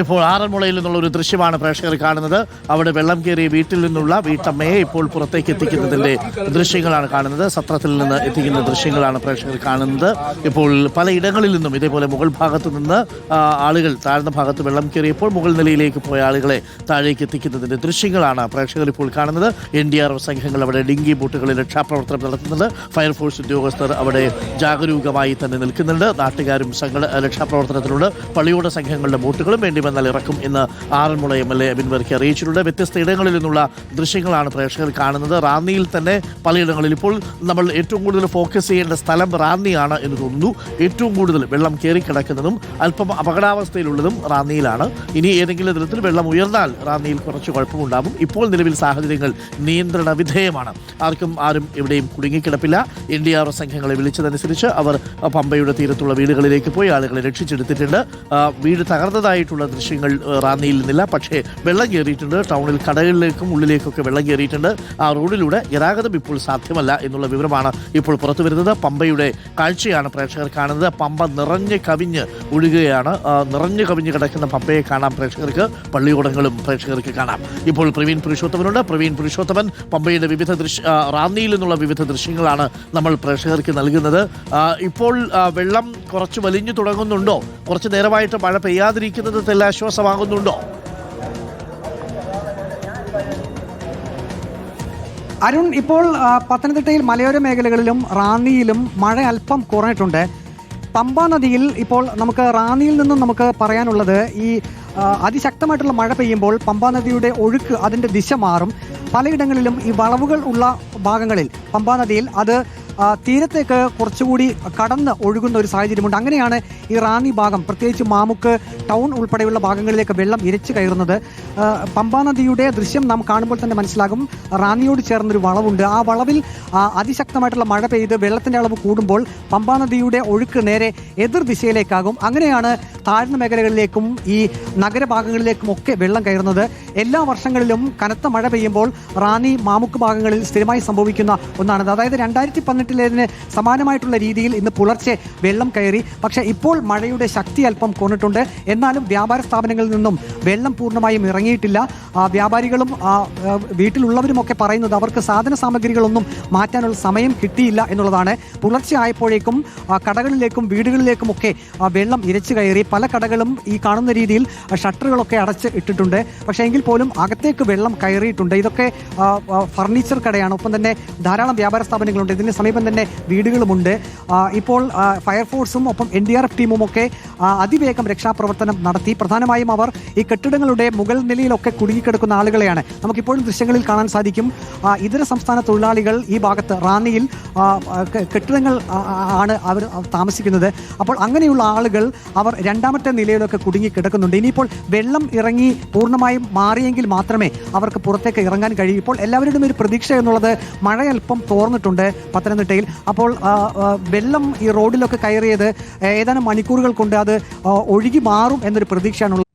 ഇപ്പോൾ ആറന്മുളയിൽ നിന്നുള്ള ഒരു ദൃശ്യമാണ് പ്രേക്ഷകർ കാണുന്നത്. അവിടെ വെള്ളം കയറിയ വീട്ടിൽ നിന്നുള്ള വീട്ടമ്മയെ ഇപ്പോൾ പുറത്തേക്ക് എത്തിക്കുന്നതിന്റെ ദൃശ്യങ്ങളാണ് കാണുന്നത്. സത്രത്തിൽ നിന്ന് എത്തിക്കുന്ന ദൃശ്യങ്ങളാണ് പ്രേക്ഷകർ കാണുന്നത്. ഇപ്പോൾ പലയിടങ്ങളിൽ നിന്നും ഇതേപോലെ മുകൾ ഭാഗത്തു നിന്ന് ആളുകൾ താഴ്ന്ന ഭാഗത്ത് വെള്ളം കയറിയപ്പോൾ മുകൾ നിലയിലേക്ക് പോയ ആളുകളെ താഴേക്ക് എത്തിക്കുന്നതിന്റെ ദൃശ്യങ്ങളാണ് പ്രേക്ഷകർ ഇപ്പോൾ കാണുന്നത്. NDRF സംഘങ്ങൾ അവിടെ ഡിങ്കി ബോട്ടുകളിൽ രക്ഷാപ്രവർത്തനം നടത്തുന്നുണ്ട്. ഫയർഫോഴ്സ് ഉദ്യോഗസ്ഥർ അവിടെ ജാഗരൂകമായി തന്നെ നിൽക്കുന്നുണ്ട്. നാട്ടുകാരും രക്ഷാപ്രവർത്തനത്തിലുണ്ട്. പള്ളിയോട സംഘങ്ങളുടെ ബോട്ടുകളും വേണ്ടി വന്നാൽ ഇറക്കും എന്ന് ആറന്മുള MLA അബിൻ വർക്കി അറിയിച്ചിട്ടുണ്ട്. വ്യത്യസ്ത ഇടങ്ങളിൽ നിന്നുള്ള ദൃശ്യങ്ങളാണ് പ്രേക്ഷകർ കാണുന്നത്. റാന്നിയിൽ തന്നെ പലയിടങ്ങളിൽ ഇപ്പോൾ നമ്മൾ ഏറ്റവും കൂടുതൽ ഫോക്കസ് ചെയ്യേണ്ട സ്ഥലം റാന്നിയാണ് എന്ന് തോന്നുന്നു. ഏറ്റവും കൂടുതൽ വെള്ളം കയറിക്കിടക്കുന്നതും അല്പം അപകടാവസ്ഥയിലുള്ളതും റാന്നിയിലാണ്. ഇനി ഏതെങ്കിലും തരത്തിൽ വെള്ളം ഉയർന്നാൽ റാന്നിയിൽ കുറച്ച് കുഴപ്പമുണ്ടാകും. ഇപ്പോൾ നിലവിൽ സാഹചര്യങ്ങൾ നിയന്ത്രണ വിധേയമാണ്. ആരും എവിടെയും കുടുങ്ങിക്കിടപ്പില്ല. NDRF സംഘങ്ങളെ വിളിച്ചതനുസരിച്ച് അവർ പമ്പയുടെ തീരത്തുള്ള വീടുകളിലേക്ക് പോയി ആളുകളെ രക്ഷിച്ചെടുത്തിട്ടുണ്ട്. വീട് തകർന്നതായിട്ടുള്ള ദൃശ്യങ്ങൾ റാന്നിയിൽ നിന്നില്ല. പക്ഷേ വെള്ളം കയറിയിട്ടുണ്ട്. ടൗണിൽ കടകളിലേക്കും ഉള്ളിലേക്കൊക്കെ വെള്ളം കയറിയിട്ടുണ്ട്. ആ റോഡിലൂടെ ഗതാഗതം ഇപ്പോൾ സാധ്യമല്ല എന്നുള്ള വിവരമാണ് ഇപ്പോൾ പുറത്തു വരുന്നത്. പമ്പയുടെ കാഴ്ചയാണ് പ്രേക്ഷകർ കാണുന്നത്. പമ്പ നിറഞ്ഞ് കവിഞ്ഞ് ഒഴുകുകയാണ്. നിറഞ്ഞു കവിഞ്ഞ് കിടക്കുന്ന പമ്പയെ കാണാം പ്രേക്ഷകർക്ക്. പള്ളിയോടങ്ങളും പ്രേക്ഷകർക്ക് കാണാം. ഇപ്പോൾ പ്രവീൺ പുരുഷോത്തമനുണ്ട്. പ്രവീൺ പുരുഷോത്തമൻ, പമ്പയുടെ റാന്നിയിൽ നിന്നുള്ള വിവിധ ദൃശ്യങ്ങളാണ് നമ്മൾ പ്രേക്ഷകർക്ക് നൽകുന്നത്. ഇപ്പോൾ വെള്ളം കുറച്ച് വലിഞ്ഞു തുടങ്ങുന്നുണ്ടോ? കുറച്ച് നേരമായിട്ട് മഴ പെയ്യാതിരിക്കുന്നത് തെല്ലാശ്വാസമാകുന്നുണ്ടോ? അരുൺ, ഇപ്പോൾ പത്തനംതിട്ടയിൽ മലയോര മേഖലകളിലും റാന്നിയിലും മഴ അല്പം കുറഞ്ഞിട്ടുണ്ട്. പമ്പാ നദിയിൽ ഇപ്പോൾ നമുക്ക് റാന്നിയിൽ നിന്നും നമുക്ക് പറയാനുള്ളത് ഈ അതിശക്തമായിട്ടുള്ള മഴ പെയ്യുമ്പോൾ പമ്പാ നദിയുടെ ഒഴുക്ക് അതിൻ്റെ ദിശ മാറും. പലയിടങ്ങളിലും ഈ വളവുകൾ ഉള്ള ഭാഗങ്ങളിൽ പമ്പാ നദിയിൽ അത് തീരത്തേക്ക് കുറച്ചുകൂടി കടന്ന് ഒഴുകുന്ന ഒരു സാഹചര്യമുണ്ട്. അങ്ങനെയാണ് ഈ റാന്നി ഭാഗം, പ്രത്യേകിച്ച് മാമുക്ക് ടൗൺ ഉൾപ്പെടെയുള്ള ഭാഗങ്ങളിലേക്ക് വെള്ളം ഇരച്ചു കയറുന്നത്. പമ്പാ നദിയുടെ ദൃശ്യം നാം കാണുമ്പോൾ തന്നെ മനസ്സിലാകും. റാന്നിയോട് ചേർന്നൊരു വളവുണ്ട്. ആ വളവിൽ അതിശക്തമായിട്ടുള്ള മഴ പെയ്ത് വെള്ളത്തിൻ്റെ അളവ് കൂടുമ്പോൾ പമ്പാ നദിയുടെ ഒഴുക്ക് നേരെ എതിർ ദിശയിലേക്കാകും. അങ്ങനെയാണ് താഴ്ന്ന മേഖലകളിലേക്കും ഈ നഗരഭാഗങ്ങളിലേക്കും ഒക്കെ വെള്ളം കയറുന്നത്. എല്ലാ വർഷങ്ങളിലും കനത്ത മഴ പെയ്യുമ്പോൾ റാന്നി മാമുക്ക് ഭാഗങ്ങളിൽ സ്ഥിരമായി സംഭവിക്കുന്ന ഒന്നാണിത്. അതായത് 2018 സമാനമായിട്ടുള്ള രീതിയിൽ ഇന്ന് പുലർച്ചെ വെള്ളം കയറി. പക്ഷേ ഇപ്പോൾ മഴയുടെ ശക്തി അല്പം കുറഞ്ഞിട്ടുണ്ട്. എന്നാലും വ്യാപാര സ്ഥാപനങ്ങളിൽ നിന്നും വെള്ളം പൂർണ്ണമായും ഇറങ്ങിയിട്ടില്ല. വ്യാപാരികളും വീട്ടിലുള്ളവരുമൊക്കെ പറയുന്നത് അവർക്ക് സാധന സാമഗ്രികളൊന്നും മാറ്റാനുള്ള സമയം കിട്ടിയില്ല എന്നുള്ളതാണ്. പുലർച്ചെ ആയപ്പോഴേക്കും കടകളിലേക്കും വീടുകളിലേക്കുമൊക്കെ വെള്ളം ഇരച്ചു കയറി. പല കടകളും ഈ കാണുന്ന രീതിയിൽ ഷട്ടറുകളൊക്കെ അടച്ച് ഇട്ടിട്ടുണ്ട്. പക്ഷേ എങ്കിൽ പോലും അകത്തേക്ക് വെള്ളം കയറിയിട്ടുണ്ട്. ഇതൊക്കെ ഫർണിച്ചർ കടയാണ്. ഒപ്പം തന്നെ ധാരാളം വ്യാപാര സ്ഥാപനങ്ങളുണ്ട്. ഇതിന് സമീപം തന്നെ വീടുകളുമുണ്ട്. ഇപ്പോൾ ഫയർഫോഴ്സും ഒപ്പം NDRF ടീമും ഒക്കെ അതിവേഗം രക്ഷാപ്രവർത്തനം നടത്തി. പ്രധാനമായും അവർ ഈ കെട്ടിടങ്ങളുടെ മുകൾ നിലയിലൊക്കെ കുടുങ്ങിക്കിടക്കുന്ന ആളുകളെയാണ് നമുക്കിപ്പോഴും ദൃശ്യങ്ങളിൽ കാണാൻ സാധിക്കും. ഇതര സംസ്ഥാന തൊഴിലാളികൾ ഈ ഭാഗത്ത് റാന്നിയിൽ കെട്ടിടങ്ങൾ ആണ് അവർ താമസിക്കുന്നത്. അപ്പോൾ അങ്ങനെയുള്ള ആളുകൾ അവർ രണ്ടാമത്തെ നിലയിലൊക്കെ കുടുങ്ങിക്കിടക്കുന്നുണ്ട്. ഇനിയിപ്പോൾ വെള്ളം ഇറങ്ങി പൂർണ്ണമായും മാറിയെങ്കിൽ മാത്രമേ അവർക്ക് പുറത്തേക്ക് ഇറങ്ങാൻ കഴിയൂ. ഇപ്പോൾ എല്ലാവരുടെയും ഒരു പ്രതീക്ഷ എന്നുള്ളത് മഴ അല്പം തോർന്നിട്ടുണ്ട് പത്തനംതിട്ടയിൽ. അപ്പോൾ വെള്ളം ഈ റോഡിലൊക്കെ കയറിയത് ഏതാനും മണിക്കൂറുകൾ കൊണ്ട് അത് ഒഴുകി മാറും എന്നൊരു പ്രതീക്ഷയാണുള്ളത്.